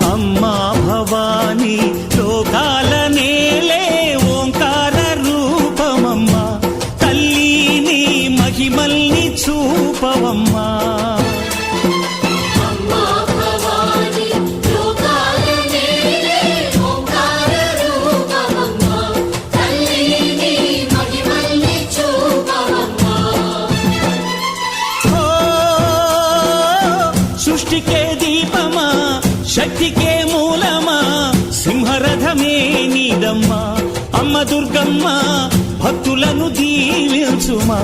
అమ్మా భవానీ లోకాల నేలే ఓంకార రూపమమ్మా తల్లి నీ మహిమల్ని చూపవమ్మా సృష్టికే దీపమా శక్తికే మూలమా సింహరథమే నీదమ్మా అమ్మ దుర్గమ్మ భక్తులను దీవించుమా